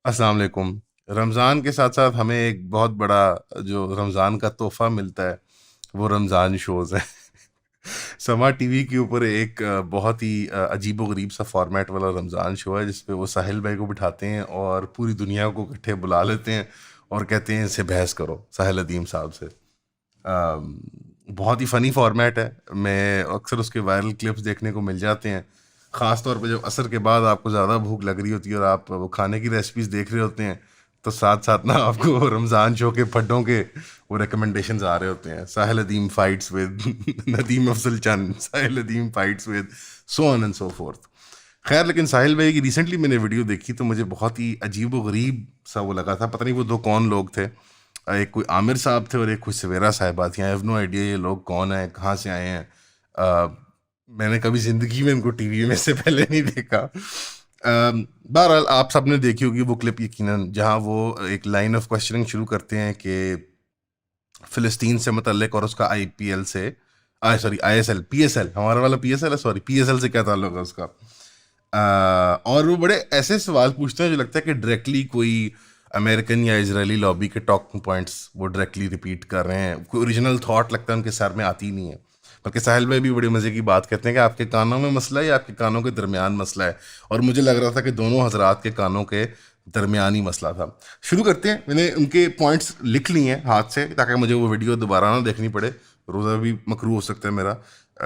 अस्सलाम वालेकुम। रमज़ान के साथ साथ हमें एक बहुत बड़ा जो रमज़ान का तोहफ़ा मिलता है वो रमज़ान शोज़ हैं। समा टीवी के ऊपर एक बहुत ही अजीबो-गरीब सा फ़ॉर्मेट वाला रमज़ान शो है जिसपे वो साहिल भाई को बिठाते हैं और पूरी दुनिया को इकट्ठे बुला लेते हैं और कहते हैं इनसे बहस करो, साहिल अदीम साहब से। अम, बहुत ही फ़नी फ़ॉर्मेट है। मैं अक्सर उसके वायरल क्लिप्स देखने को मिल जाते हैं। ख़ास तौर पे जब असर के बाद आपको ज़्यादा भूख लग रही होती है और आप वो खाने की रेसिपीज़ देख रहे होते हैं, तो साथ-साथ ना आपको रमज़ान शो के फड्डों के वो रिकमेंडेशंस आ रहे होते हैं। Sahil Adeem fights with Nadeem Afzal Chand, Sahil Adeem fights with so on and so forth. ख़ैर लेकिन साहिल भाई की रिसेंटली मैंने वीडियो देखी तो मुझे बहुत ही अजीब-ओ-गरीब सा वो लगा था। पता नहीं वो 2 कौन लोग थे। एक कोई आमिर साहब थे और एक कोई सवेरा साहिबा थी। आई हैव नो आइडिया ये लोग कौन हैं, कहाँ से आए हैं। मैंने कभी ज़िंदगी में इनको टीवी में से पहले नहीं देखा। बहरहाल आप सबने देखी होगी वो क्लिप यकीनन, जहाँ वो एक लाइन ऑफ क्वेश्चनिंग शुरू करते हैं कि फ़िलिस्तीन से मुतल्लिक और उसका आईपीएल से सॉरी आईएसएल, पीएसएल हमारा वाला पीएसएल है, सॉरी पीएसएल से क्या ताल्लुक है उसका। और वो बड़े ऐसे सवाल पूछते हैं जो लगता है कि डायरेक्टली कोई अमेरिकन या इजरायली लॉबी के टॉकिंग पॉइंट्स वो डायरेक्टली रिपीट कर रहे हैं। कोई ओरिजिनल थॉट लगता है उनके सर में आती ही नहीं है। बल्कि साहिल भाई भी बड़ी मज़े की बात कहते हैं कि आपके कानों में मसला है या आपके कानों के दरमियान मसला है। और मुझे लग रहा था कि दोनों हजरात के कानों के दरमियान ही मसला था। शुरू करते हैं। मैंने उनके पॉइंट्स लिख लिए हैं हाथ से ताकि मुझे वो वीडियो दोबारा ना देखनी पड़े। रोज़ा भी मकरू हो सकता है मेरा,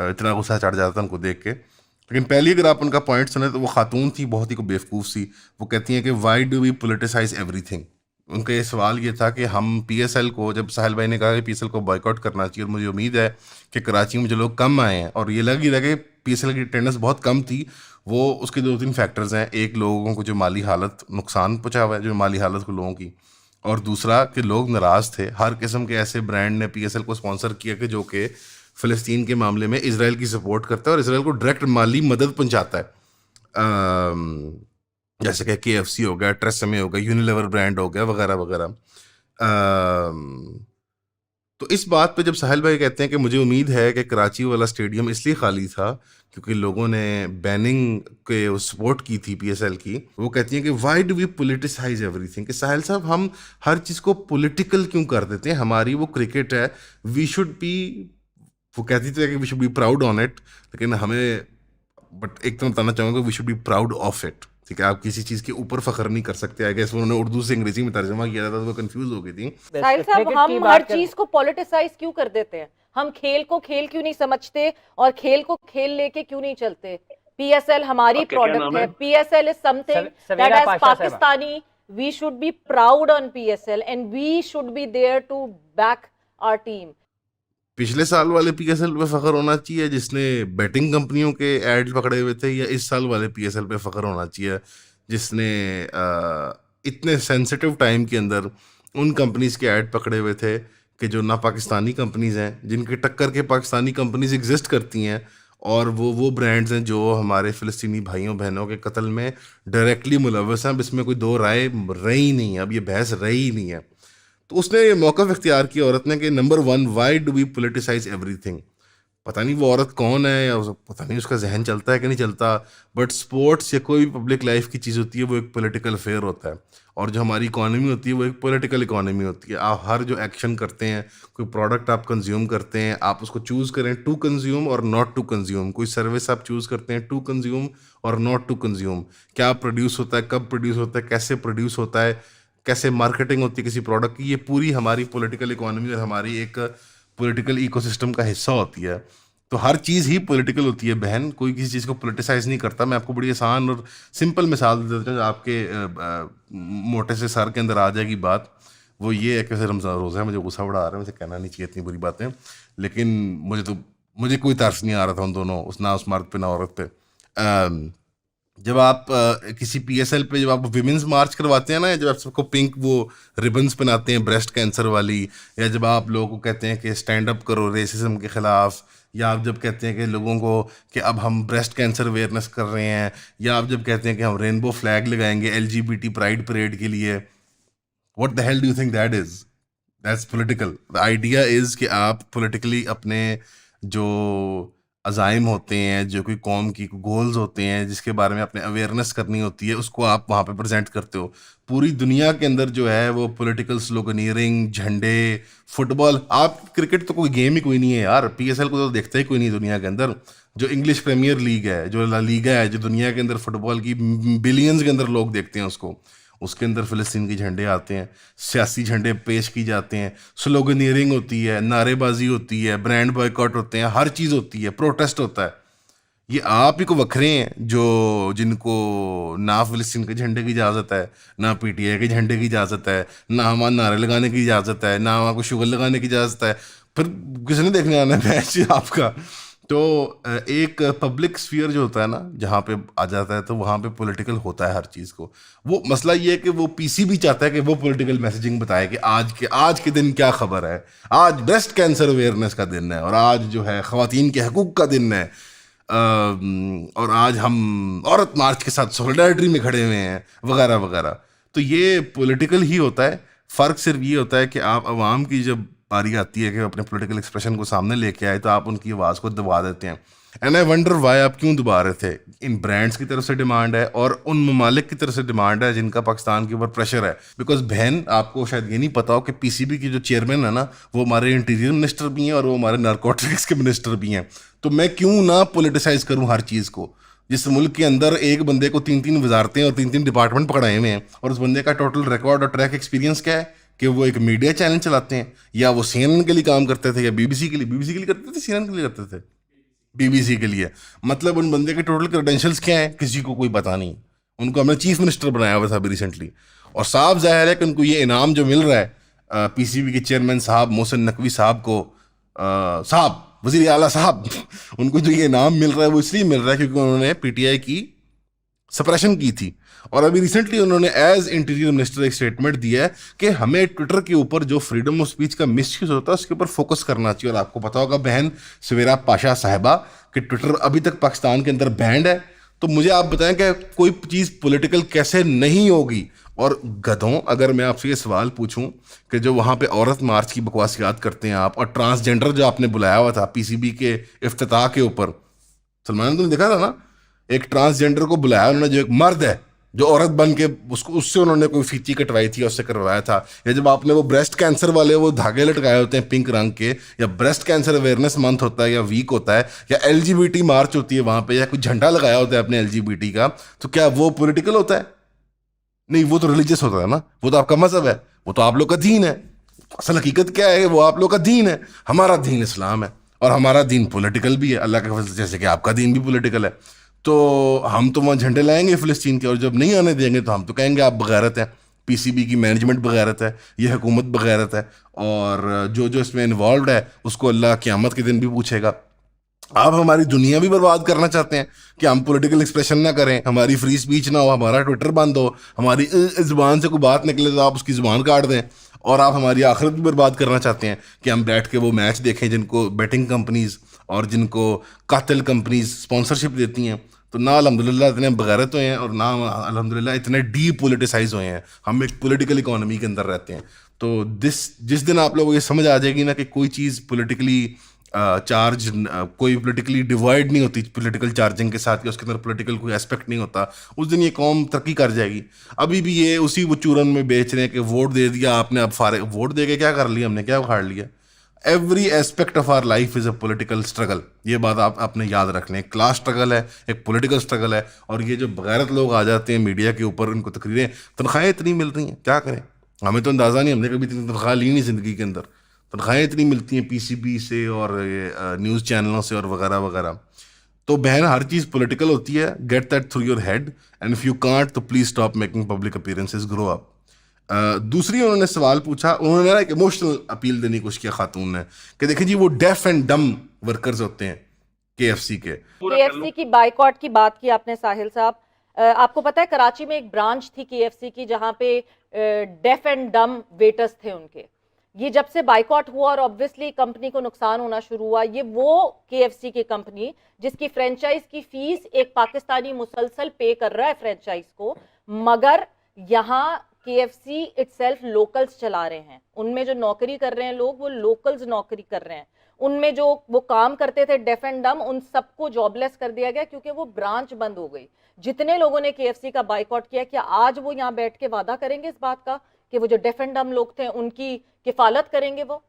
इतना गुस्सा चढ़ जाता था उनको देख के। लेकिन पहली अगर आप उनका पॉइंट सुने तो वो खातून थी, बहुत ही को बेवकूफ़ सी। वो कहती हैं कि why do we politicize everything. उनका ये सवाल ये था कि हम पीएसएल को, जब साहिल भाई ने कहा कि पीएसएल को बॉयकॉट करना चाहिए, और मुझे उम्मीद है कि कराची में जो लोग कम आए हैं और ये लग ही रहा कि पीएसएल की अटेंडेंस बहुत कम थी, वो उसके 2-3 फैक्टर्स हैं। एक, लोगों को जो माली हालत नुकसान पहुंचा हुआ है, जो माली हालत को लोगों की। और दूसरा कि लोग नाराज़ थे। हर किस्म के ऐसे ब्रांड ने पीएसएल को स्पॉन्सर किया कि जो कि फ़लस्तीन के मामले में इसराइल की सपोर्ट करता है और इसराइल को डायरेक्ट माली मदद पहुंचाता है। अम, जैसे कि केएफसी हो गया, ट्रेसेमे हो गया, यूनिलीवर ब्रांड हो गया, वगैरह वगैरह। तो इस बात पे जब साहिल भाई कहते हैं कि मुझे उम्मीद है कि कराची वाला स्टेडियम इसलिए खाली था क्योंकि लोगों ने बैनिंग के सपोर्ट की थी पीएसएल की। वो कहती हैं कि why do we politicize everything, कि साहिल साहब हम हर चीज़ को पॉलिटिकल क्यों कर देते हैं। हमारी वो क्रिकेट है, वी शुड बी, वो कहती थी कि we should be proud on it, लेकिन हमें, बट एक तो बताना चाहूँगा we should be proud of it. ठीक है, आप किसी चीज़ के ऊपर फख्र नहीं कर सकते। आई गेस उन्होंने उर्दू से अंग्रेजी में तर्जमा किया था तो वो कंफ्यूज हो गई थी। साहिल साहब, क्रिकेट की हम हर बात कर। चीज को पॉलिटिसाइज क्यों कर देते हैं? हम खेल को खेल क्यों नहीं समझते और खेल को खेल लेके क्यों नहीं चलते? पीएसएल हमारी आपका क्या प्रोडक्ट नाम है। है? PSL is something that Savera as Pasha साहब। Pakistani we should be proud on PSL and we should be there to back our team. पिछले साल वाले पीएसएल पे फख्र होना चाहिए जिसने बैटिंग कंपनियों के एड्स पकड़े हुए थे, या इस साल वाले पीएसएल पे फख्र होना चाहिए जिसने इतने सेंसिटिव टाइम के अंदर उन कंपनीज के ऐड पकड़े हुए थे कि जो ना पाकिस्तानी कंपनीज हैं, जिनके टक्कर के पाकिस्तानी कंपनीज एग्जिस्ट करती हैं, और वो ब्रांड्स हैं जो हमारे फ़िलिस्तीनी भाइयों बहनों के कत्ल में डायरेक्टली मुलव्वस हैं। अब इसमें कोई दो राय रही नहीं है, अब ये बहस रही नहीं है। तो उसने ये मौक़िफ़ इख्तियार किया औरत ने कि number one, why do we politicize everything. पता नहीं वो औरत कौन है, या पता नहीं उसका जहन चलता है कि नहीं चलता, बट स्पोर्ट्स या कोई भी पब्लिक लाइफ की चीज़ होती है वो एक पॉलिटिकल अफेयर होता है। और जो हमारी इकॉनमी होती है वो एक पॉलिटिकल इकॉनमी होती है। आप हर जो एक्शन करते हैं, कोई प्रोडक्ट आप कंज्यूम करते हैं, आप उसको चूज़ करें टू कंज्यूम और नॉट टू कंज्यूम। कोई सर्विस आप चूज़ करते हैं टू कंज्यूम और नॉट टू कंज्यूम। क्या प्रोड्यूस होता है, कब प्रोड्यूस होता है, कैसे प्रोड्यूस होता है, कैसे मार्केटिंग होती है किसी प्रोडक्ट की, ये पूरी हमारी पॉलिटिकल इकोनॉमी और हमारी एक पॉलिटिकल इकोसिस्टम का हिस्सा होती है। तो हर चीज़ ही पॉलिटिकल होती है बहन, कोई किसी चीज़ को पोलिटिसाइज नहीं करता। मैं आपको बड़ी आसान और सिंपल मिसाल दे देता हूँ, आपके मोटे से सर के अंदर आ जाएगी बात। वो ये है कि वैसे रमज़ान रोज़ा है, मुझे गुस्सा बड़ा आ रहा है, मुझे कहना नहीं चाहिए इतनी बुरी बातें, लेकिन मुझे कोई तरस नहीं आ रहा था उन दोनों, उस मर्द पे ना औरत पे। जब आप किसी पीएसएल पे जब आप विमेंस मार्च करवाते हैं ना, जब आप सबको पिंक वो रिबन्स पहनाते हैं ब्रेस्ट कैंसर वाली, या जब आप लोगों को कहते हैं कि स्टैंड अप करो रेसिज्म के ख़िलाफ़, या आप जब कहते हैं कि लोगों को कि अब हम ब्रेस्ट कैंसर अवेयरनेस कर रहे हैं, या आप जब कहते हैं कि हम रेनबो फ्लैग लगाएंगे एलजीबीटी प्राइड परेड के लिए, what the hell do you think that is? That's political. The idea is कि आप पॉलिटिकली अपने जो अज़ाइम होते हैं, जो कोई कौम की गोल्स होते हैं जिसके बारे में आपने अवेयरनेस करनी होती है, उसको आप वहाँ पे प्रेजेंट करते हो। पूरी दुनिया के अंदर जो है वो पॉलिटिकल स्लोगनियरिंग, झंडे, फुटबॉल, आप क्रिकेट तो कोई गेम ही कोई नहीं है यार, पीएसएल को तो देखता ही कोई नहीं दुनिया के अंदर। जो इंग्लिश प्रीमियर लीग है, जो ला लीगा है, जो दुनिया के अंदर फुटबॉल की बिलियंस के अंदर लोग देखते हैं उसको, उसके अंदर फ़िलिस्तीन के झंडे आते हैं, सियासी झंडे पेश की जाते हैं, स्लोगनियरिंग होती है, नारेबाजी होती है, ब्रांड बॉयकॉट होते हैं, हर चीज़ होती है, प्रोटेस्ट होता है। ये आप ही को वखरे हैं जो जिनको ना फ़िलिस्तीन के झंडे की इजाज़त है, ना पीटीआई के झंडे की इजाज़त है, ना वहाँ नारे लगाने की इजाज़त है, ना वहाँ को शुगर लगाने की इजाज़त है। फिर किसने देखने आना है मैच आपका? तो एक पब्लिक स्फीयर जो होता है ना, जहाँ पे आ जाता है तो वहाँ पे पॉलिटिकल होता है हर चीज़ को। वो मसला ये है कि वो पीसी भी चाहता है कि वो पॉलिटिकल मैसेजिंग बताए कि आज के दिन क्या खबर है। आज ब्रेस्ट कैंसर अवेयरनेस का दिन है, और आज जो है ख़वातीन के हकूक़ का दिन है। और आज हम औरत मार्च के साथ सॉलिडारिटी में खड़े हुए हैं, वगैरह वगैरह। तो ये पॉलिटिकल ही होता है। फ़र्क सिर्फ ये होता है कि आप आवाम की जब बारी आती है कि अपने पॉलिटिकल एक्सप्रेशन को सामने लेके आए, तो आप उनकी आवाज़ को दबा देते हैं। एंड आई वंडर वाई, आप क्यों दबा रहे थे? इन ब्रांड्स की तरफ से डिमांड है और उन ममालिक की तरफ से डिमांड है जिनका पाकिस्तान के ऊपर प्रेशर है। बिकॉज बहन, आपको शायद ये नहीं पता हो कि पीसीबी की जो चेयरमैन है ना, वो हमारे इंटीरियर मिनिस्टर भी हैं और वो हमारे नारकोटिक्स के मिनिस्टर भी हैं। तो मैं क्यों ना पोलिटिसाइज करूँ हर चीज़ को? जिस मुल्क के अंदर एक बंदे को 3-3 वजारतें और 3-3 डिपार्टमेंट पकड़ाए हुए हैं, और उस बंदे का टोटल रिकॉर्ड और ट्रैक एक्सपीरियंस क्या है कि वो एक मीडिया चैनल चलाते हैं, या वो सीएनएन के लिए काम करते थे, या बीबीसी के लिए करते थे, सीएनएन के लिए करते थे, बीबीसी के लिए। मतलब उन बंदे के टोटल क्रेडेंशियल्स क्या हैं किसी को कोई पता नहीं। उनको हमने चीफ मिनिस्टर बनाया हुआ था अभी रिसेंटली, और साफ जाहिर है कि उनको ये इनाम जो मिल रहा है पीसीबी के चेयरमैन साहब मोहसिन नकवी साहब को, साहब वजीर आला साहब उनको जो ये इनाम मिल रहा है वो इसलिए मिल रहा है क्योंकि उन्होंने पीटीआई की सप्रेशन की थी। और अभी रिसेंटली उन्होंने एज इंटीरियर मिनिस्टर एक स्टेटमेंट दिया है कि हमें ट्विटर के ऊपर जो फ्रीडम ऑफ स्पीच का मिसयूज होता है उसके ऊपर फोकस करना चाहिए। और आपको पता होगा बहन सवेरा पाशा साहिबा कि ट्विटर अभी तक पाकिस्तान के अंदर बैंड है। तो मुझे आप बताएं कि कोई चीज़ पॉलिटिकल कैसे नहीं होगी? और गधों, अगर मैं आपसे ये सवाल पूछूं कि जो वहाँ पे औरत मार्च की बकवासियात करते हैं आप, और ट्रांसजेंडर जो आपने बुलाया हुआ था पीसीबी के इफ्तिताह के ऊपर, सलमान तुमने देखा था ना, एक ट्रांसजेंडर को बुलाया उन्होंने जो एक मर्द है, जो औरत बन के उसको उससे उन्होंने कोई फीची कटवाई थी, उससे करवाया था। या जब आपने वो ब्रेस्ट कैंसर वाले वो धागे लटकाए होते हैं पिंक रंग के, या ब्रेस्ट कैंसर अवेयरनेस मंथ होता है या वीक होता है, या एलजीबीटी मार्च होती है वहाँ पे, या कुछ झंडा लगाया होता है अपने एलजीबीटी का, तो क्या वो पॉलिटिकल होता है? नहीं, वो तो रिलीजियस होता है ना, वो तो आपका मजहब है, वो तो आप लोग का दीन है। असल हकीकत क्या है? वो आप लोग का दीन है, हमारा दीन इस्लाम है, और हमारा दीन पॉलिटिकल भी है अल्लाह के फजल से, जैसे कि आपका दीन भी पॉलिटिकल है। तो हम तो वहाँ झंडे लाएंगे फ़िलिस्तीन के, और जब नहीं आने देंगे तो हम तो कहेंगे आप बगैरत हैं, पीसीबी की मैनेजमेंट बगैरत है, ये हुकूमत बगैरत है, और जो जो इसमें इन्वॉल्व है उसको अल्लाह क़यामत के दिन भी पूछेगा। आप हमारी दुनिया भी बर्बाद करना चाहते हैं कि हम पॉलिटिकल एक्सप्रेशन ना करें, हमारी फ्री स्पीच ना हो, हमारा ट्विटर बंद हो, हमारी ज़ुबान से कोई बात निकले तो आप उसकी ज़ुबान काट दें, और आप हमारी आखिरत भी बर्बाद करना चाहते हैं कि हम बैठ के वो मैच देखें जिनको बेटिंग कंपनीज और जिनको कातिल कंपनीज स्पॉन्सरशिप देती हैं। तो ना अल्हम्दुलिल्लाह इतने बगैरत हुए हैं, और ना अल्हम्दुलिल्लाह इतने डीपोलिटिसाइज हुए हैं। हम एक पॉलिटिकल इकोनॉमी के अंदर रहते हैं। तो जिस दिन आप लोगों को ये समझ आ जाएगी ना कि कोई चीज़ पॉलिटिकली चार्ज, कोई पॉलिटिकली डिवाइड नहीं होती पॉलिटिकल चार्जिंग के साथ, कि उसके अंदर पॉलिटिकल कोई एस्पेक्ट नहीं होता, उस दिन ये कौम तरक्की कर जाएगी। अभी भी ये उसी वो चूरन में बेच रहे हैं कि वोट दे दिया आपने, अब फारे वोट दे के क्या कर लिया हमने, क्या उखाड़ लिया? Every aspect of our life is a political struggle. ये बात आप आपने याद रख लें। क्लास स्ट्रगल है, एक पॉलिटिकल स्ट्रगल है। और ये जो बगैरत लोग आ जाते हैं मीडिया के ऊपर, उनको तकरीरें, तनख्वाहें इतनी मिल रही हैं, क्या करें? हमें तो अंदाज़ा नहीं, हमने कभी इतनी तनख्वाह ली नहीं ज़िंदगी के अंदर। तनख्वाहें इतनी मिलती हैं पीसीबी से और ये न्यूज़ चैनलों से और वगैरह वगैरह। तो बहन हर चीज़ पॉलिटिकल होती है। Get that through your head, and if you can't तो please stop making public appearances, grow up. दूसरी उन्होंने सवाल पूछा, उन्होंने ना एक इमोशनल अपील देने की कोशिश किया खातून ने, कि देखिए जी वो डेफ एंड डम वर्कर्स होते हैं केएफसी के। केएफसी की बाइकॉट की बात की आपने साहिल साहब, आपको पता है कराची में एक ब्रांच थी केएफसी की जहां पे डेफ एंड डम वेटर्स थे उनके। ये जब से बाइकॉट हुआ और ऑब्वियसली कंपनी को नुकसान होना शुरू हुआ, ये वो केएफसी की कंपनी जिसकी फ्रेंचाइज की फीस एक पाकिस्तानी मुसलसल पे कर रहा है फ्रेंचाइज को, मगर यहाँ केएफसी इटसेल्फ लोकल्स चला रहे हैं, उनमें जो नौकरी कर रहे हैं लोग वो लोकल्स नौकरी कर रहे हैं। उनमें जो वो काम करते थे डेफ एंड डम, उन सबको जॉबलेस कर दिया गया क्योंकि वो ब्रांच बंद हो गई। जितने लोगों ने केएफसी का बाइकआउट किया, क्या आज वो यहाँ बैठ के वादा करेंगे इस बात का कि वो जो डेफ एंड डम लोग थे उनकी किफालत करेंगे वो?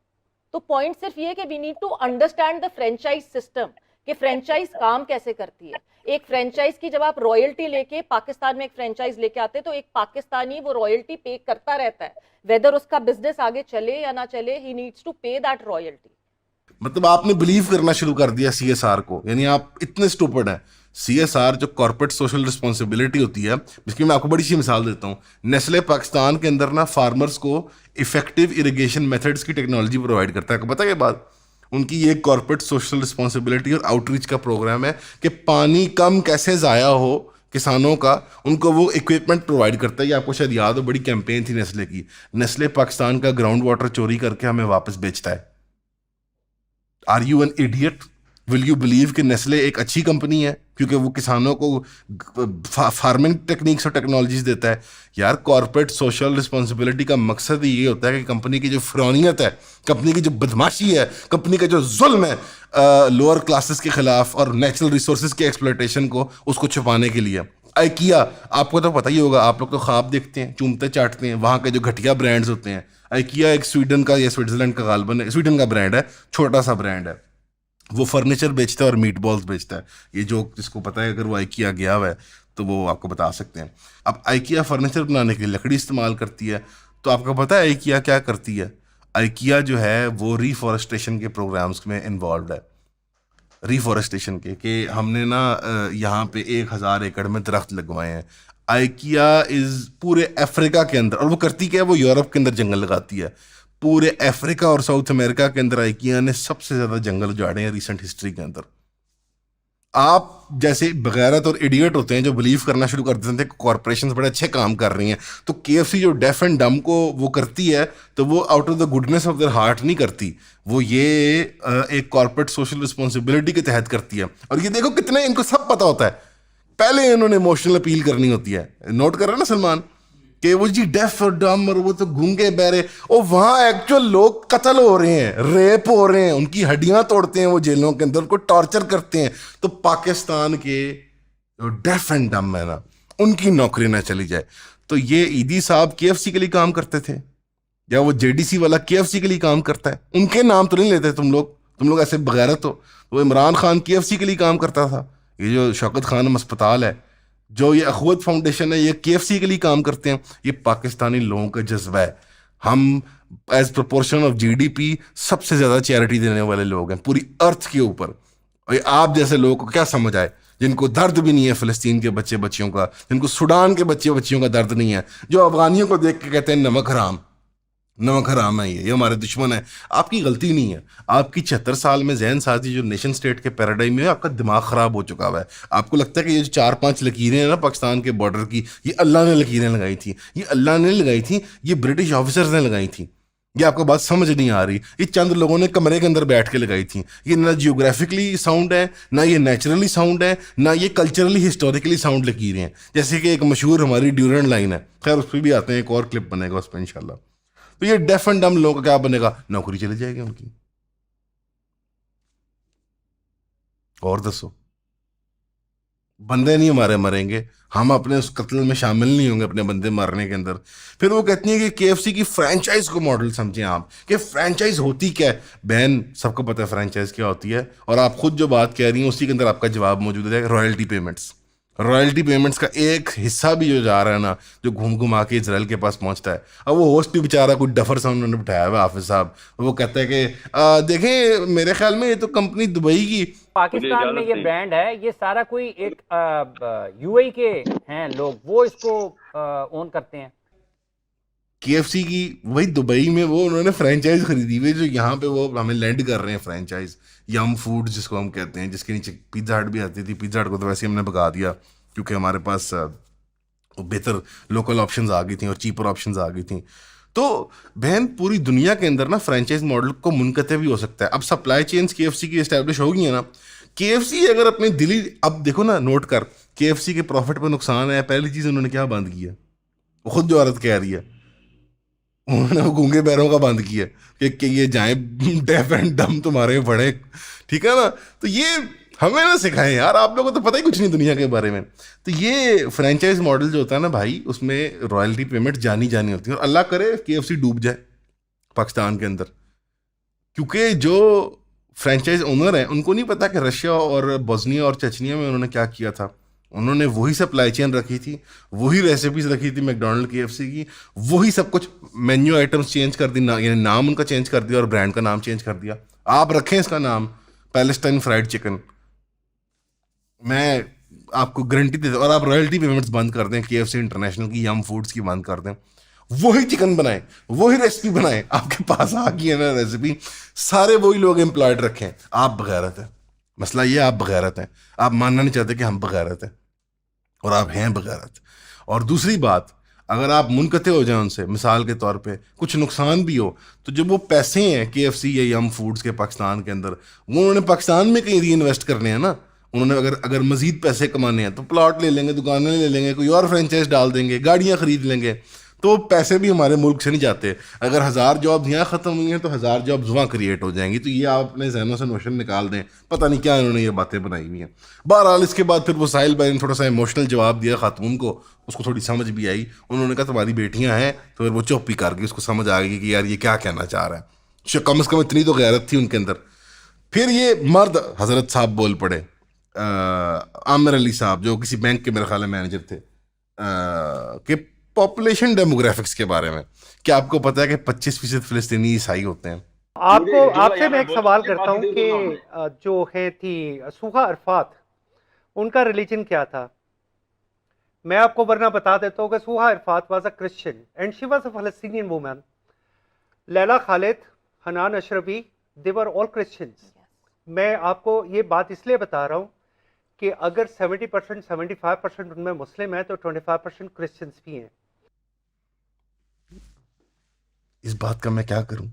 तो पॉइंट सिर्फ ये कि we need to understand the franchise system, कि फ्रेंचाइज काम कैसे करती है। एक फ्रेंचाइज की जब आप रॉयल्टी लेके पाकिस्तान में एक फ्रेंचाइज लेके आते तो एक पाकिस्तानी वो रॉयल्टी पे करता रहता है, वेदर उसका बिजनेस आगे चले या ना चले, ही नीड्स टू पे दैट रॉयल्टी। मतलब आपने बिलीव करना शुरू कर दिया सीएसआर को, यानी आप इतने स्टूपिड हैं। सीएसआर जो कॉर्पोरेट सोशल रिस्पॉन्सिबिलिटी होती है, जिसकी मैं आपको बड़ी सी मिसाल देता हूँ। नेस्ले पाकिस्तान के अंदर ना फार्मर्स को इफेक्टिव इरिगेशन मेथड्स की टेक्नोलॉजी प्रोवाइड करता है। आपको पता है ये बात? उनकी ये कॉर्पोरेट सोशल रिस्पॉन्सिबिलिटी और आउटरीच का प्रोग्राम है कि पानी कम कैसे ज़ाया हो किसानों का, उनको वो इक्विपमेंट प्रोवाइड करता है। ये आपको शायद याद हो, बड़ी कैंपेन थी नेस्ले की। नेस्ले पाकिस्तान का ग्राउंड वाटर चोरी करके हमें वापस बेचता है। Are you an idiot? Will you believe कि नेस्ले एक अच्छी कंपनी है क्योंकि वो किसानों को फार्मिंग टेक्निक्स और टेक्नोलॉजीज देता है? यार, कॉर्पोरेट सोशल रिस्पॉन्सिबिलिटी का मकसद ही ये होता है कि कंपनी की जो फिरौनियत है, कंपनी की जो बदमाशी है, कंपनी का जो जुल्म है लोअर क्लासेस के खिलाफ और नेचुरल रिसोर्सेज के एक्सप्लॉयटेशन को, उसको छुपाने के लिए। आइकिया, आपको तो पता ही होगा, आप लोग तो ख्वाब देखते हैं, चूमते चाटते हैं वहाँ के जो घटिया ब्रांड्स होते हैं। आइकिया एक स्वीडन का या स्विट्जरलैंड का गालबन है, स्वीडन का ब्रांड है, छोटा सा ब्रांड है। वो फर्नीचर बेचता है और मीट बॉल्स बेचता है। ये जो जिसको पता है, अगर वो आइकिया गया हुआ है तो वो आपको बता सकते हैं। अब आइकिया फर्नीचर बनाने के लिए लकड़ी इस्तेमाल करती है, तो आपको पता है आइकिया क्या करती है? आइकिया जो है वो रिफॉरेस्टेशन के प्रोग्राम्स में इन्वॉल्व है। रिफॉरेस्टेशन के कि हमने ना यहाँ पे 1,000 एकड़ में दरख्त लगवाए हैं। आइकिया इज पूरे अफ्रीका के अंदर, और वो करती क्या है, वो यूरोप के अंदर जंगल लगाती है। पूरे अफ्रीका और साउथ अमेरिका के अंदर आइकिया ने सबसे ज्यादा जंगल उजाड़े हैं रिसेंट हिस्ट्री के अंदर। आप जैसे बगैरत और इडियट होते हैं जो बिलीव करना शुरू कर देते थे कि कॉरपोरेशंस बड़े अच्छे काम कर रही हैं, तो केएफसी जो डेफ एंड डम को वो करती है, तो वो out of the goodness of their heart नहीं करती, वो ये एक कॉर्पोरेट सोशल रिस्पॉन्सिबिलिटी के तहत करती है। और ये देखो कितने इनको सब पता होता है, पहले इन्होंने इमोशनल अपील करनी होती है। नोट कर रहे हैं ना सलमान कि वो जी डेफ और डम और वो तो गूंगे बहरे, और वहां एक्चुअल लोग कत्ल हो रहे हैं, रेप हो रहे हैं, उनकी हड्डियां तोड़ते हैं वो जेलों के अंदर, उनको टॉर्चर करते हैं। तो पाकिस्तान के जो डेफ एंड डम है ना, उनकी नौकरी ना चली जाए। तो ये ईदी साहब केएफसी के लिए काम करते थे, या वो जेडीसी वाला केएफसी के लिए काम करता है? उनके नाम तो नहीं लेते तुम लोग ऐसे बगैरत हो। वो इमरान खान केएफसी के लिए काम करता था। ये जो शौकत खानम अस्पताल है, जो ये अखवत फाउंडेशन है, ये केएफसी के लिए काम करते हैं। ये पाकिस्तानी लोगों का जज्बा है। हम एज प्रोपोर्शन ऑफ जीडीपी सबसे ज्यादा चैरिटी देने वाले लोग हैं पूरी अर्थ के ऊपर। और ये आप जैसे लोगों को क्या समझ आए, जिनको दर्द भी नहीं है फिलिस्तीन के बच्चे बच्चियों का, जिनको सूडान के बच्चे बच्चियों का दर्द नहीं है, जो अफगानियों को देख के कहते हैं नमक हराम, नमक हराम है, ये हमारे दुश्मन है। आपकी गलती नहीं है। आपकी 76 साल में जहन साजी जो नेशन स्टेट के पैराडाइम में, आपका दिमाग खराब हो चुका हुआ है। आपको लगता है कि ये जो 4-5 लकीरें हैं ना पाकिस्तान के बॉर्डर की, ये अल्लाह ने लकीरें लगाई थी। ये अल्लाह ने लगाई थी, ये ब्रिटिश ऑफिसर्स ने लगाई थी। ये आपको बात समझ नहीं आ रही। ये चंद लोगों ने कमरे के अंदर बैठ के लगाई थी। ये ना जियोग्राफिकली साउंड है, ना ये नेचुरली साउंड है, ना ये कल्चरली हिस्टोरिकली साउंड लकीरें हैं। जैसे कि एक मशहूर हमारी ड्यूरेंट लाइन है, खैर उस पर भी आते हैं, एक और क्लिप बनेगा उस पर इंशाल्लाह। तो ये डेफ एंड डम लोगों का क्या बनेगा? नौकरी चली जाएगी उनकी। और दसो, बंदे नहीं हमारे मरेंगे, हम अपने उस कत्ल में शामिल नहीं होंगे अपने बंदे मारने के अंदर। फिर वो कहती है कि केएफसी की फ्रेंचाइज को मॉडल समझें आप, कि फ्रेंचाइज होती क्या है। बहन, सबको पता है फ्रेंचाइज क्या होती है, और आप खुद जो बात कह रही हैं उसी के अंदर आपका जवाब मौजूद है। रॉयल्टी पेमेंट्स, रॉयल्टी पेमेंट्स का एक हिस्सा भी जो जा रहा है ना, जो घूम घुमा के इसराइल के पास पहुंचता है। अब वो होस्ट भी बेचारा कोई डफर सा उन्होंने बिठाया हुआ हाफिज साहब, वो कहता है कि देखें मेरे ख्याल में ये तो कंपनी दुबई की, पाकिस्तान में ये ब्रांड है, ये सारा कोई एक यूएई के हैं लोग, वो इसको ओन करते हैं। केएफसी की वही दुबई में वो उन्होंने फ्रेंचाइज खरीदी हुई, जो यहाँ पे वो हमें लैंड कर रहे हैं फ्रेंचाइज। यम फूड जिसको हम कहते हैं, जिसके नीचे पिज्जा हट भी आती थी। पिज्जा हट को तो वैसे ही हमने भगा दिया क्योंकि हमारे पास बेहतर लोकल ऑप्शंस आ गई थी और चीपर ऑप्शंस आ गई थी। तो बहन, पूरी दुनिया के अंदर ना फ्रेंचाइज मॉडल को मुनक़ते भी हो सकता है। अब सप्लाई चेन्स केएफसी की एस्टेब्लिश हो गई है ना। केएफसी अगर अपनी दिली, अब देखो ना, नोट कर, केएफसी के प्रॉफिट पर नुकसान है, पहली चीज उन्होंने क्या बंद की है? वो खुद जो औरत कह रही है, उन्होंने वो गूंगे बैरों का बंद किया कि ये जाएं डेफ एंड डम तुम्हारे बड़े, ठीक है ना। तो ये हमें ना सिखाएं यार, आप लोगों को तो पता ही कुछ नहीं दुनिया के बारे में। तो ये फ्रेंचाइज मॉडल जो होता है ना भाई, उसमें रॉयल्टी पेमेंट जानी जानी होती है, और अल्लाह करे KFC डूब जाए पाकिस्तान के अंदर, क्योंकि जो फ्रेंचाइज ओनर हैं उनको नहीं पता कि रशिया और बोस्निया और चचनिया में उन्होंने क्या किया था। उन्होंने वही सप्लाई चेन रखी थी, वही रेसिपीज रखी थी मैकडोनल्ड KFC की, वही सब कुछ, मेन्यू आइटम्स चेंज कर दी, यानी नाम उनका चेंज कर दिया और ब्रांड का नाम चेंज कर दिया। आप रखें इसका नाम पैलेस्टाइन फ्राइड चिकन, मैं आपको गारंटी देता हूँ, और आप रॉयल्टी पेमेंट्स बंद कर दें KFC इंटरनेशनल की, यम फूड्स की बंद कर दें, वही चिकन बनाए, वही रेसिपी बनाए, आपके पास आ गई है ना रेसिपी, सारे वही लोग एम्प्लॉयड रखें, आप बगैरत हैं। मसला ये आप बगैरत हैं, आप मानना नहीं चाहते कि हम बगैरत हैं, और आप हैं बगैरत। और दूसरी बात, अगर आप मुनकते हो जाएं उनसे, मिसाल के तौर पे कुछ नुकसान भी हो, तो जब वो पैसे हैं KFC या यम फूड्स के पाकिस्तान के अंदर, वो उन्होंने पाकिस्तान में कहीं री इन्वेस्ट करने हैं ना। उन्होंने अगर अगर मजीद पैसे कमाने हैं तो प्लॉट ले लेंगे, दुकानें ले लेंगे, कोई और फ्रेंचाइज डाल देंगे, गाड़ियाँ खरीद लेंगे, तो पैसे भी हमारे मुल्क से नहीं जाते। अगर 1000 जॉब्स यहाँ ख़त्म हुई हैं तो 1000 जॉब्स वहाँ क्रिएट हो जाएंगी। तो ये आप अपने जहनों से नोशन निकाल दें, पता नहीं क्या इन्होंने ये बातें बनाई हुई हैं। बहरहाल इसके बाद फिर वो साहिल भाई ने थोड़ा सा इमोशनल जवाब दिया खातून को, उसको थोड़ी समझ भी आई। उन्होंने कहा तुम्हारी बेटियाँ हैं, तो फिर वो चुप ही कर गई, उसको समझ आ गई कि यार ये क्या कहना चाह रहा है। कम से कम इतनी तो गैरत थी उनके अंदर। फिर ये मर्द हजरत साहब बोल पड़े, आमिर अली साहब, जो किसी बैंक के मेरे ख्याल में मैनेजर थे, कि पॉपुलेशन डेमोग्राफिक्स के बारे में, क्या आपको पता है कि 25% फिलिस्तीनी ईसाई होते हैं? आपको आपसे मैं एक सवाल करता हूँ कि जो है थी सुहा अरफात, उनका रिलीजन क्या था? मैं आपको वरना बता देता हूँ कि Suha Arafat was a Christian and she was a Palestinian woman. Laila Khalid, Hanan Ashrafi, they were all Christians. मैं आपको ये बात इसलिए बता रहा हूँ कि अगर 70% 75% उनमें मुस्लिम है तो 25% क्रिश्चियंस भी हैं। इस बात का मैं क्या करूं?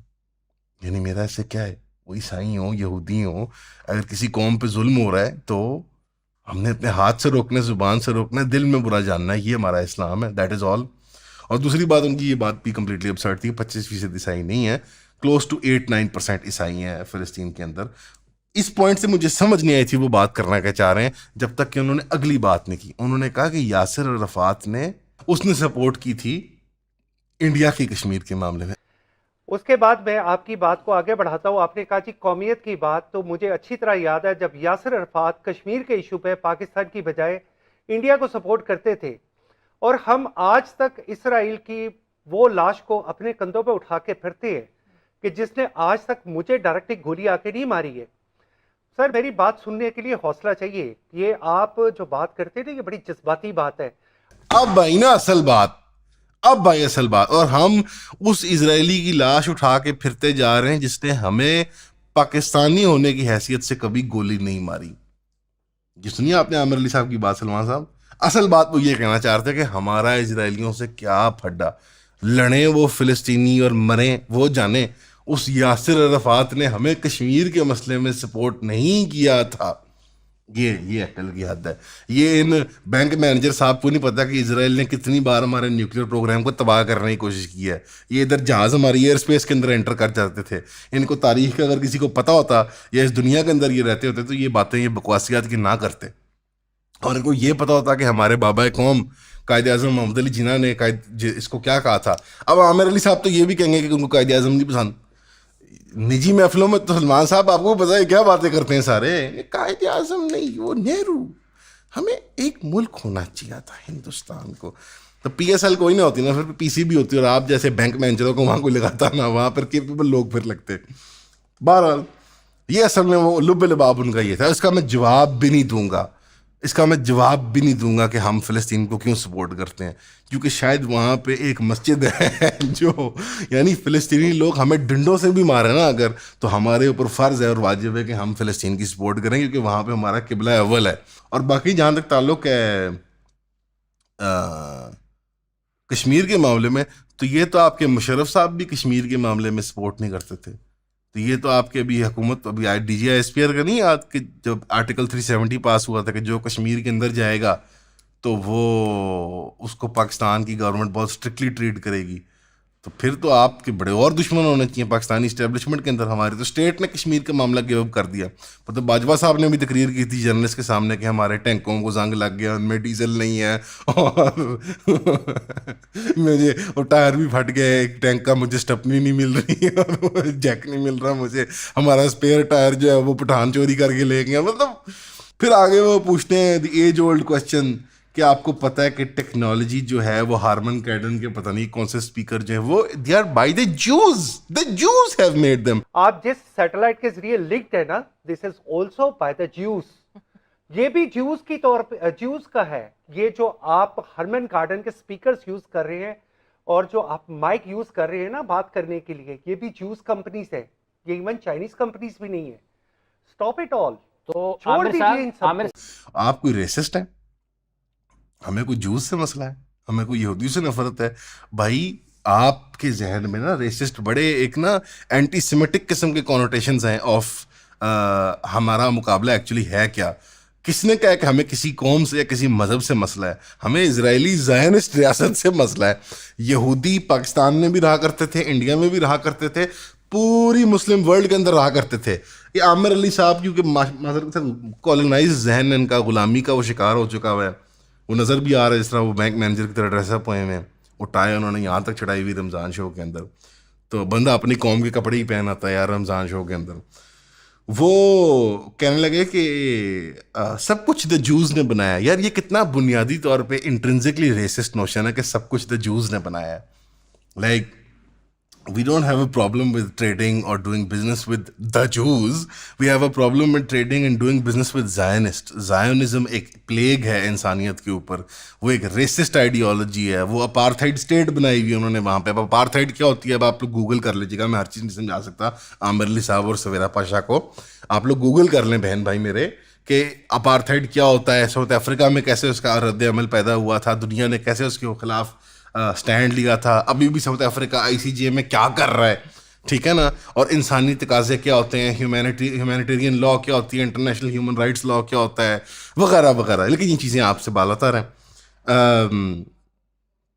यानी मेरा इससे क्या है? वो ईसाई हो, यहूदी हो, अगर किसी कौम पे जुल्म हो रहा है तो हमने अपने हाथ से रोकना, जुबान से रोकना, दिल में बुरा जानना है, ये हमारा इस्लाम है, दैट इज़ ऑल। और दूसरी बात, उनकी ये बात भी कम्प्लीटली अबसर्ड थी, 25% ईसाई नहीं है, क्लोज टू 8-9% ईसाई हैं फ़लस्तीन के अंदर। इस पॉइंट से मुझे समझ नहीं आई थी वो बात करना क्या चाह रहे हैं, जब तक कि उन्होंने अगली बात नहीं की। उन्होंने कहा कि यासिर अरफात ने उसने सपोर्ट की थी इंडिया की कश्मीर के मामले में। उसके बाद मैं आपकी बात को आगे बढ़ाता हूँ। आपने कहा जी कौमियत की बात, तो मुझे अच्छी तरह याद है जब यासिर अरफात कश्मीर के इशू पे पाकिस्तान की बजाय इंडिया को सपोर्ट करते थे, और हम आज तक इसराइल की वो लाश को अपने कंधों पे उठा के फिरते हैं कि जिसने आज तक मुझे डायरेक्टली गोली आके नहीं मारी है। सर, मेरी बात सुनने के लिए हौसला चाहिए। ये आप जो बात करते थे ये बड़ी जज्बाती बात है। अब भाई ना असल बात, अब भाई असल बात, और हम उस इजरायली की लाश उठा के फिरते जा रहे हैं जिसने हमें पाकिस्तानी होने की हैसियत से कभी गोली नहीं मारी। ये सुनिए आपने आमिर अली साहब की बात, सलमान साहब, असल बात वो ये कहना चाह रहे थे कि हमारा इजरायलियों से क्या फड्डा, लड़े वो फिलिस्तीनी और मरे वो जाने। उस यासिर अरफात ने हमें कश्मीर के मसले में सपोर्ट नहीं किया था। ये अकल की हद है। ये इन बैंक मैनेजर साहब को नहीं पता कि इजराइल ने कितनी बार हमारे न्यूक्लियर प्रोग्राम को तबाह करने की कोशिश की है। ये इधर जहाज़ हमारी एयर स्पेस के अंदर एंटर कर जाते थे। इनको तारीख का अगर किसी को पता होता या इस दुनिया के अंदर ये रहते होते तो ये बातें, ये बकवासियात की ना करते। और इनको ये पता होता कि हमारे बाबा कौम कायद आज़म मोहम्मद अली जिन्ना ने इसको क्या कहा था। अब आमिर अली साहब तो ये भी कहेंगे कि उनको कायद आज़म नहीं पसंद। निजी महफिलों में तो सलमान साहब आपको पता है क्या बातें करते हैं सारे, कायद आज़म नहीं, वो नेहरू। हमें एक मुल्क होना चाहिए था हिंदुस्तान को। तो PSL कोई ना होती ना, फिर PCB होती, और आप जैसे बैंक मैनेजरों को वहाँ कोई लगाता ना, वहाँ पर केपेबल लोग फिर लगते। बहरहाल ये असल में वो लुब लबाब उनका ये था। इसका मैं जवाब भी नहीं दूंगा, इसका मैं जवाब भी नहीं दूंगा कि हम फ़लस्तीन को क्यों सपोर्ट करते हैं, क्योंकि शायद वहाँ पे एक मस्जिद है जो, यानी फ़लस्तीनी लोग हमें डंडों से भी मारे ना अगर, तो हमारे ऊपर फ़र्ज़ है और वाजिब है कि हम फ़लस्तीन की सपोर्ट करें, क्योंकि वहाँ पे हमारा किबला अव्वल है। और बाकी जहाँ तक ताल्लुक़ है कश्मीर के मामले में, तो ये तो आपके मुशर्रफ साहब भी कश्मीर के मामले में सपोर्ट नहीं करते थे। तो ये तो आपके अभी हुकूमत, अभी DGI-SPR का नहीं याद कि जब आर्टिकल 370 पास हुआ था कि जो कश्मीर के अंदर जाएगा तो वो उसको पाकिस्तान की गवर्नमेंट बहुत स्ट्रिक्टली ट्रीट करेगी। तो फिर तो आपके बड़े और दुश्मन होने चाहिए पाकिस्तानी इस्टेब्लिशमेंट के अंदर। हमारी तो स्टेट ने कश्मीर का मामला गिव अप कर दिया। मतलब बाजवा साहब ने भी तकरीर की थी जर्नलिस्ट के सामने कि हमारे टैंकों को जंग लग गया, उनमें डीजल नहीं है और मुझे वो टायर भी फट गया, एक टैंक का मुझे स्टपनी नहीं मिल रही है और जैक नहीं मिल रहा मुझे, हमारा स्पेयर टायर जो है वो पठान चोरी करके ले गया। मतलब फिर आगे वो पूछते हैं द एज ओल्ड क्वेश्चन कि आपको पता है कि टेक्नोलॉजी जो है वो हार्मन कैडन के पता नहीं कौन से स्पीकर जो है वो they are by the Jews have made them. आप जिस सैटेलाइट के जरिए लिंक्ड है ना, this is also by the Jews. ये भी ज्यूस की तौर पे ज्यूस का है। ये जो आप हार्मन कार्डन के स्पीकर्स यूज कर रहे हैं और जो आप माइक यूज कर रहे हैं ना बात करने के लिए, ये भी ज्यूस कंपनीज है, ये इवन चाइनीज कंपनीज भी नहीं है। Stop it all. तो छोड़ आमिर दीजिए इन साहब, आमिर सबको। आप कोई रेसिस्ट है? हमें कोई जूस से मसला है? हमें कोई यहूदी से नफरत है? भाई आपके जहन में ना रेसिस्ट बड़े एक ना एंटी सेमेटिक किस्म के कॉनोटेशंस हैं ऑफ हमारा मुकाबला एक्चुअली है क्या। किसने कहा कि हमें किसी कौम से या किसी मजहब से मसला है? हमें इजरायली ज़ायनिस्ट रियासत से मसला है। यहूदी पाकिस्तान में भी रहा करते थे, इंडिया में भी रहा करते थे, पूरी मुस्लिम वर्ल्ड के अंदर रहा करते थे। ये आमिर अली साहब क्योंकि कॉलोनाइज जहन इनका, गुलामी का वो शिकार हो चुका हुआ है। वो नज़र भी आ रहा है जिस तरह वो बैंक मैनेजर की तरह ड्रेसअप हुए हैं, वो टाई उन्होंने यहाँ तक चढ़ाई हुई रमज़ान शो के अंदर। तो बंदा अपनी कौम के कपड़े ही पहन आता है यार रमज़ान शो के अंदर। वो कहने लगे कि सब कुछ द जूस ने बनाया। यार ये कितना बुनियादी तौर पे इंट्रिंसिकली रेसिस्ट नोशन है कि सब कुछ द जूस ने बनाया है। Like we don't have a problem with trading or doing business with the Jews. We have a problem with trading and doing business with Zionists. Zionism एक plague है इंसानियत के ऊपर। वो एक रेसिस्ट आइडियोलॉजी है। वो अपार्थाइड स्टेट बनाई हुई है उन्होंने वहाँ पे। अब अपार्थाइड क्या होती है अब आप लोग गूगल कर लीजिएगा, मैं हर चीज़ नहीं समझा सकता आमिर अली साहब और सवेरा पाशा को। आप लोग गूगल कर लें बहन भाई मेरे कि अपार्थाइड क्या होता है, साउथ अफ्रीका में कैसे उसका रद्द अमल पैदा हुआ था, दुनिया ने कैसे उसके खिलाफ स्टैंड लिया था, अभी भी साउथ अफ्रीका आईसीजे में क्या कर रहा है, ठीक है ना। और इंसानी तकाजे क्या होते हैं, ह्यूमैनिटेरियन लॉ क्या होती है, इंटरनेशनल ह्यूमन राइट्स लॉ क्या होता है, वगैरह वगैरह। लेकिन ये चीज़ें आपसे बालातर हैं।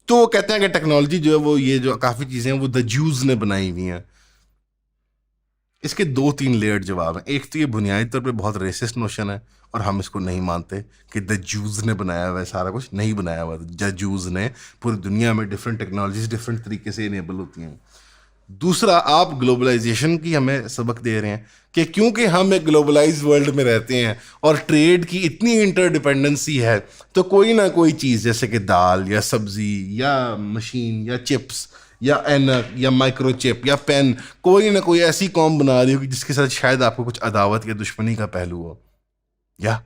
तो वो कहते हैं कि टेक्नोलॉजी जो है वो ये जो काफ़ी चीज़ें हैं वो द जूज ने बनाई हुई हैं। इसके 2-3 लेयर्ड जवाब हैं। एक तो ये बुनियादी तौर पे बहुत रेसिस्ट नोशन है और हम इसको नहीं मानते कि द जूज़ ने बनाया हुआ है सारा कुछ। नहीं बनाया हुआ, द जूज़ ने पूरी दुनिया में डिफरेंट टेक्नोलॉजीज डिफरेंट तरीके से इनेबल होती हैं। दूसरा, आप ग्लोबलाइजेशन की हमें सबक दे रहे हैं कि क्योंकि हम एक ग्लोबलाइज वर्ल्ड में रहते हैं और ट्रेड की इतनी इंटरडिपेंडेंसी है, तो कोई ना कोई चीज़ जैसे कि दाल या सब्ज़ी या मशीन या चिप्स या ऐनक या माइक्रोचिप या पेन, कोई ना कोई ऐसी कौम बना रही होगी जिसके साथ शायद आपको कुछ अदावत या दुश्मनी का पहलू हो। या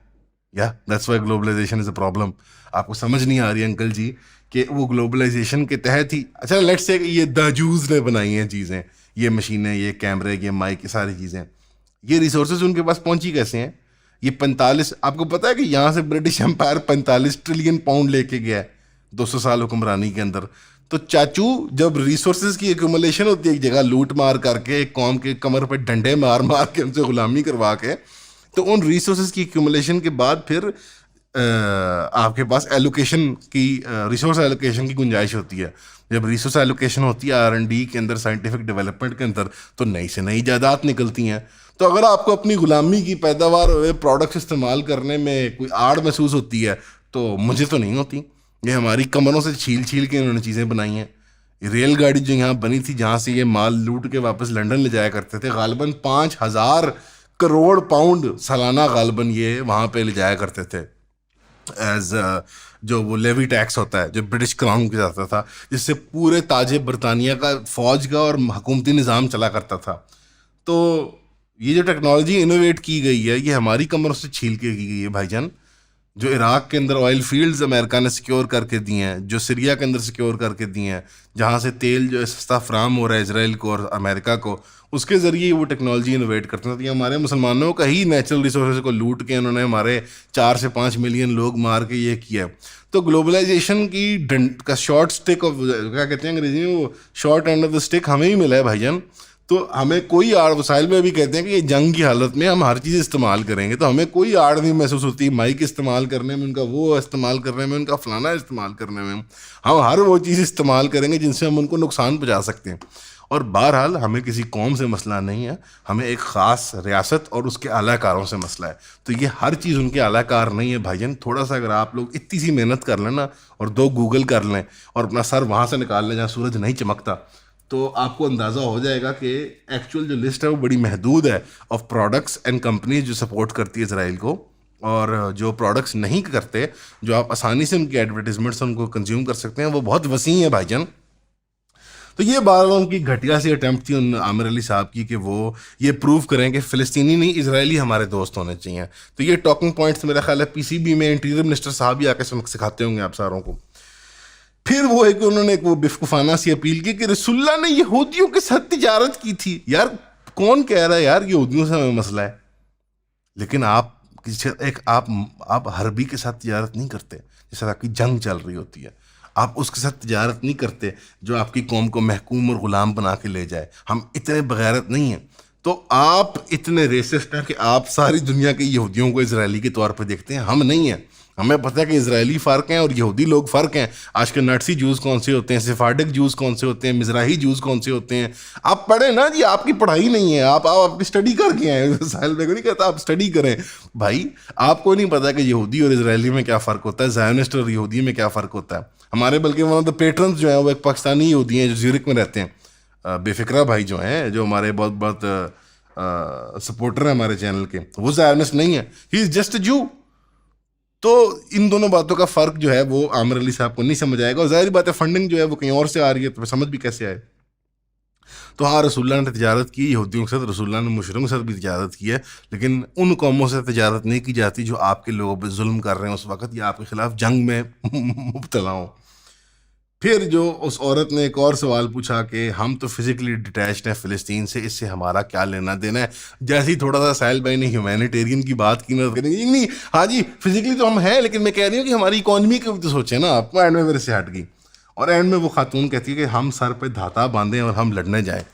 that's why globalization is a problem. आपको समझ नहीं आ रही अंकल जी कि वो ग्लोबलाइजेशन के तहत ही, अच्छा लेट्स से ये द जूज़ ने बनाई हैं चीज़ें, ये मशीनें, ये कैमरे, ये माइक, ये सारी चीज़ें, ये रिसोर्सेज उनके पास पहुंची कैसे हैं? ये 45, आपको पता है कि यहाँ से ब्रिटिश एम्पायर 45 ट्रिलियन पाउंड लेके गया है 200 साल हुक्मरानी के अंदर। तो चाचू जब रिसोर्सेज की एक्यूमुलेशन होती है एक जगह, लूट मार करके एक कौम के कमर पे डंडे मार मार के उनसे गुलामी करवा के, तो उन रिसोर्सेज की एक्यूमुलेशन के बाद फिर आपके पास एलोकेशन की, रिसोर्स एलोकेशन की गुंजाइश होती है। जब रिसोर्स एलोकेशन होती है R&D के अंदर, साइंटिफिक डेवलपमेंट के अंदर, तो नई से नई जायदाद निकलती हैं। तो अगर आपको अपनी गुलामी की पैदावार हुए प्रोडक्ट्स इस्तेमाल करने में कोई आड़ महसूस होती है, तो मुझे तो नहीं होती। ये हमारी कमरों से छील छील के उन्होंने चीज़ें बनाई हैं। रेलगाड़ी जो यहाँ बनी थी जहाँ से ये माल लूट के वापस लंदन ले जाया करते थे, गालिबन 5,000 करोड़ पाउंड सालाना गालिबन ये वहाँ पे ले जाया करते थे एज जो वो लेवी टैक्स होता है जो ब्रिटिश क्राउन के जाता था, जिससे पूरे ताजे बरतानिया का फ़ौज का और हुकूमती निज़ाम चला करता था। तो ये जो टेक्नोलॉजी इनोवेट की गई है ये हमारी कमरों से छील के की गई है भाईजान। जो इराक़ के अंदर ऑयल फील्ड्स अमेरिका ने सिक्योर करके दिए हैं, जो सीरिया के अंदर सिक्योर करके दिए हैं, जहाँ से तेल जो है सस्ता फ्राहम हो रहा है इजराइल को और अमेरिका को, उसके ज़रिए वो टेक्नोलॉजी इनोवेट करते हैं। तो ये हमारे मुसलमानों का ही नेचुरल रिसोर्स को लूट के उन्होंने हमारे 4 से 5 मिलियन लोग मार के ये किया। तो ग्लोबलाइजेशन की का शॉर्ट स्टिक ऑफ, क्या कहते हैं अंग्रेजी में, वो short end of the stick हमें ही मिला है भाईजान। तो हमें कोई आड़, वसाइल में भी कहते हैं कि ये जंग की हालत में हम हर चीज़ इस्तेमाल करेंगे, तो हमें कोई आड़ नहीं महसूस होती माइक इस्तेमाल करने में, उनका वो इस्तेमाल करने में, उनका फलाना इस्तेमाल करने में। हम हर वो चीज़ इस्तेमाल करेंगे जिनसे हम उनको नुकसान पहुँचा सकते हैं। और बहरहाल हमें किसी कौम से मसला नहीं है, हमें एक ख़ास रियासत और उसके आलाकारों से मसला है। तो ये हर चीज़ उनके आलाकार नहीं है भाईजान। थोड़ा सा अगर आप लोग इतनी सी मेहनत कर लें ना, और 2 गूगल कर लें और अपना सर वहाँ से निकाल लें जहाँ सूरज नहीं चमकता, तो आपको अंदाज़ा हो जाएगा कि एक्चुअल जो लिस्ट है वो बड़ी महदूद है ऑफ प्रोडक्ट्स एंड कंपनीज जो सपोर्ट करती है इसराइल को, और जो प्रोडक्ट्स नहीं करते, जो आप आसानी से उनकी एडवर्टीजमेंट्स उनको कंज्यूम कर सकते हैं, वो बहुत वसी है भाईजान। तो ये बार उनकी घटिया सी अटैम्प्ट थी उन आमिर अली साहब की कि वो ये प्रूव करें कि फ़िलिस्तीनी नहीं इजरायली हमारे दोस्त होने चाहिए। तो ये टॉकिंग पॉइंट्स मेरा ख्याल है पीसीबी में इंटीरियर मिनिस्टर साहब भी आके सिखाते होंगे आप सारों को। फिर वो है कि उन्होंने एक वो बेवकूफ़ाना सी अपील की कि रसूलुल्लाह ने यहूदियों के साथ तिजारत की थी। यार कौन कह रहा है यार यहूदियों से हमें मसला है? लेकिन आप हरबी के साथ तिजारत नहीं करते, जैसे आपकी जंग चल रही होती है, आप उसके साथ तिजारत नहीं करते जो आपकी कौम को महकूम और ग़ुलाम बना के ले जाए। हम इतने बगैरत नहीं हैं। तो आप इतने रेसिस्ट हैं कि आप सारी दुनिया के यहूदियों को इजरायली के तौर पर देखते हैं, हम नहीं हैं। हमें पता है कि इजरायली फ़र्क हैं और यहूदी लोग फ़र्क हैं। आज के नटसी जूस कौन से होते हैं, सिफार्डिक जूस कौन से होते हैं, मिज़राही जूस कौन से होते हैं, आप पढ़ें ना जी। आपकी पढ़ाई नहीं है, आप आपकी स्टडी करके आए। साहिल बेग नहीं कहता आप स्टडी करें भाई। आपको नहीं पता कि यहूदी और इजरायली में क्या फ़र्क होता है, ज़ायोनिस्ट और यहूदी में क्या फ़र्क होता है। हमारे बल्कि वन ऑफ द पेट्रन्स जो हैं वो एक पाकिस्तानी यहूदी हैं जो ज़्यूरिख में रहते हैं। बेफिक्रा भाई जो हैं, जो हमारे बहुत बहुत सपोर्टर हैं हमारे चैनल के, वो ज़ायोनिस्ट नहीं है, ही इज़ जस्ट अ जू। तो इन दोनों बातों का फ़र्क जो है वो आमिर अली साहब को नहीं समझ आएगा, और ज़ाहिर बात है फंडिंग जो है वो कहीं और से आ रही है, तो समझ भी कैसे आए। तो हाँ, रसूलुल्लाह ने तिजारत की यहूदियों के साथ, रसूलुल्लाह ने मुशरिकों के साथ भी तिजारत की है, लेकिन उन कौमों से तिजारत नहीं की जाती जो आपके लोगों पर जुल्म कर रहे हैं उस वक़्त, या आपके ख़िलाफ़ जंग में मुब्तला हों। फिर जो उस औरत ने एक और सवाल पूछा कि हम तो फिज़िकली डिटैच्ड हैं फ़िलिस्तीन से, इससे हमारा क्या लेना देना है। जैसे ही थोड़ा सा साहिल भाई ने ह्यूमैनिटेरियन की बात की ना, करेंगे नहीं, हाँ जी फिज़िकली तो हम हैं, लेकिन मैं कह रही हूँ कि हमारी इकॉनमी की भी तो सोचें ना। आपको एंड में मेरे से हट गई, और एंड में वो खातून कहती है कि हम सर पे धाता बांधें और हम लड़ने जाएं।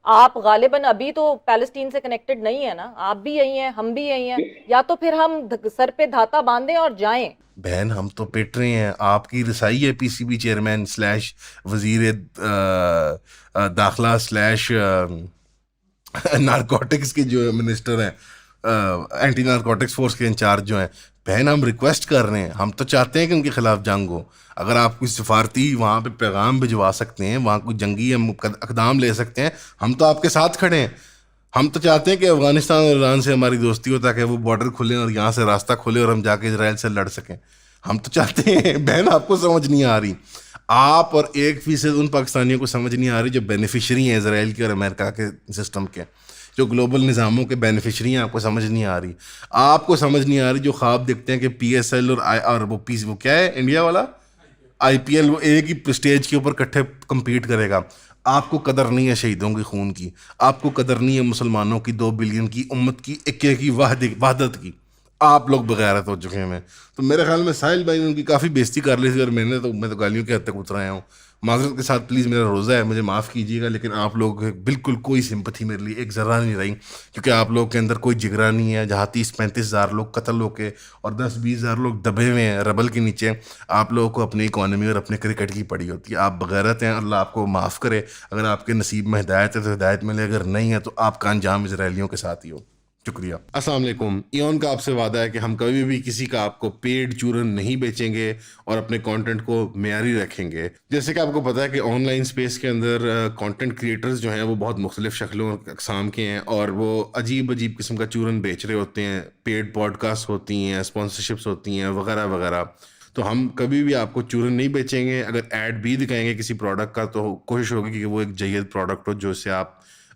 आप गालिबन अभी तो पैलेस्टीन से कनेक्टेड नहीं है ना, आप भी यही हैं, हम भी यही हैं, या तो फिर हम सर पे धाता बांधें और जाएं। बहन हम तो पिट रहे हैं। आपकी रसाई है पीसीबी चेयरमैन स्लैश वजीर दाखिला स्लैश नारकोटिक्स के जो मिनिस्टर हैं, एंटी नारकोटिक्स फोर्स के इंचार्ज जो हैं। बहन हम रिक्वेस्ट कर रहे हैं, हम तो चाहते हैं कि उनके खिलाफ जंग हो। अगर आप कोई सिफारती वहाँ पे पैगाम भिजवा सकते हैं, वहाँ कोई जंगी हम इक़दाम ले सकते हैं, हम तो आपके साथ खड़े हैं। हम तो चाहते हैं कि अफ़गानिस्तान और ईरान से हमारी दोस्ती हो, ताकि वो बॉर्डर खुले और यहाँ से रास्ता खुले और हम जाके इजराइल से लड़ सकें। हम तो चाहते हैं। बहन आपको समझ नहीं आ रही, आप और 1% उन पाकिस्तानियों को समझ नहीं आ रही जो बेनिफिशरी हैं इसराइल के और अमेरिका के सिस्टम के, जो ग्लोबल निज़ामों के बेनिफिशरी हैं। आपको समझ नहीं आ रही। आपको समझ नहीं आ रही जो ख्वाब देखते हैं कि PSL और वो क्या है इंडिया वाला IPL, वो एक ही स्टेज के ऊपर इकट्ठे कम्पीट करेगा। आपको कदर नहीं है शहीदों के खून की, आपको कदर नहीं है मुसलमानों की, 2 बिलियन की उम्मत की, एक की वहदत की। आप लोग बगैरत हो चुके हैं। तो मेरे ख्याल में साहिल भाई ने उनकी काफ़ी बेइज्जती कर ली थी, और मैं तो गालियों के हद तक उतर आया हूँ। माजरत के साथ प्लीज़, मेरा रोज़ा है, मुझे माफ़ कीजिएगा, लेकिन आप लोग बिल्कुल कोई सिंपथी मेरे लिए एक ज़रा नहीं रही, क्योंकि आप लोग के अंदर कोई जिगरा नहीं है। जहाँ 30-35 हज़ार लोग कत्ल होके और 10-20 हज़ार लोग दबे हुए हैं रबल के नीचे, आप लोगों को अपनी इकॉनमी और अपने क्रिकेट की पड़ी होती है। आप बगैरत हैं, अल्लाह आपको माफ़ करे। अगर आपके नसीब में हिदायत है तो हिदायत मिले, अगर नहीं है तो आपका अंजाम इसराइलियों के साथ ही हो। शुक्रिया। अस्सलाम वालेकुम। इयोन का आपसे वादा है कि हम कभी भी किसी का आपको पेड चूरन नहीं बेचेंगे और अपने कंटेंट को मेयारी रखेंगे। जैसे कि आपको पता है कि ऑनलाइन स्पेस के अंदर कंटेंट क्रिएटर्स जो हैं वो बहुत मुख्तलिफ शक्लों और अक़साम के हैं, और वो अजीब अजीब किस्म का चूरन बेच रहे होते हैं। पेड पॉडकास्ट होती हैं, स्पॉन्सरशिप्स होती हैं, वगैरह वगैरह। तो हम कभी भी आपको चूरन नहीं बेचेंगे। अगर ऐड भी दिखाएंगे किसी प्रोडक्ट का, तो कोशिश होगी कि वो एक जय्यद प्रोडक्ट हो जो से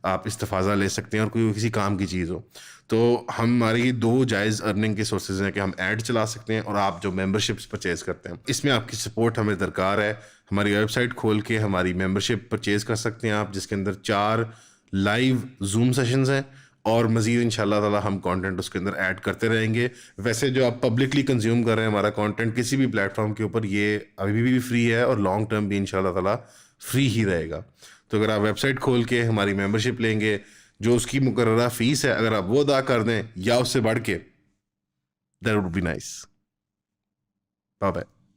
आप इस्तेफ़ाज़ा ले सकते हैं और कोई किसी काम की चीज़ हो। तो हमारी 2 जायज़ अर्निंग के सोर्सेज हैं कि हम ऐड चला सकते हैं और आप जो मेंबरशिप्स परचेज़ करते हैं, इसमें आपकी सपोर्ट हमें दरकार है। हमारी वेबसाइट खोल के हमारी मेंबरशिप परचेज़ कर सकते हैं आप, जिसके अंदर 4 लाइव जूम सेशंस हैं, और मज़ीद इंशाल्लाह ताला हम कंटेंट उसके अंदर ऐड करते रहेंगे। वैसे जो आप पब्लिकली कंज्यूम कर रहे हैं हमारा कंटेंट किसी भी प्लेटफॉर्म के ऊपर, ये अभी भी फ्री है और लॉन्ग टर्म भी इंशाल्लाह ताला फ्री ही रहेगा। तो अगर आप वेबसाइट खोल के हमारी मेंबरशिप लेंगे, जो उसकी मुकर्ररा फीस है अगर आप वो अदा कर दें या उससे बढ़ के, that would be nice. Bye bye.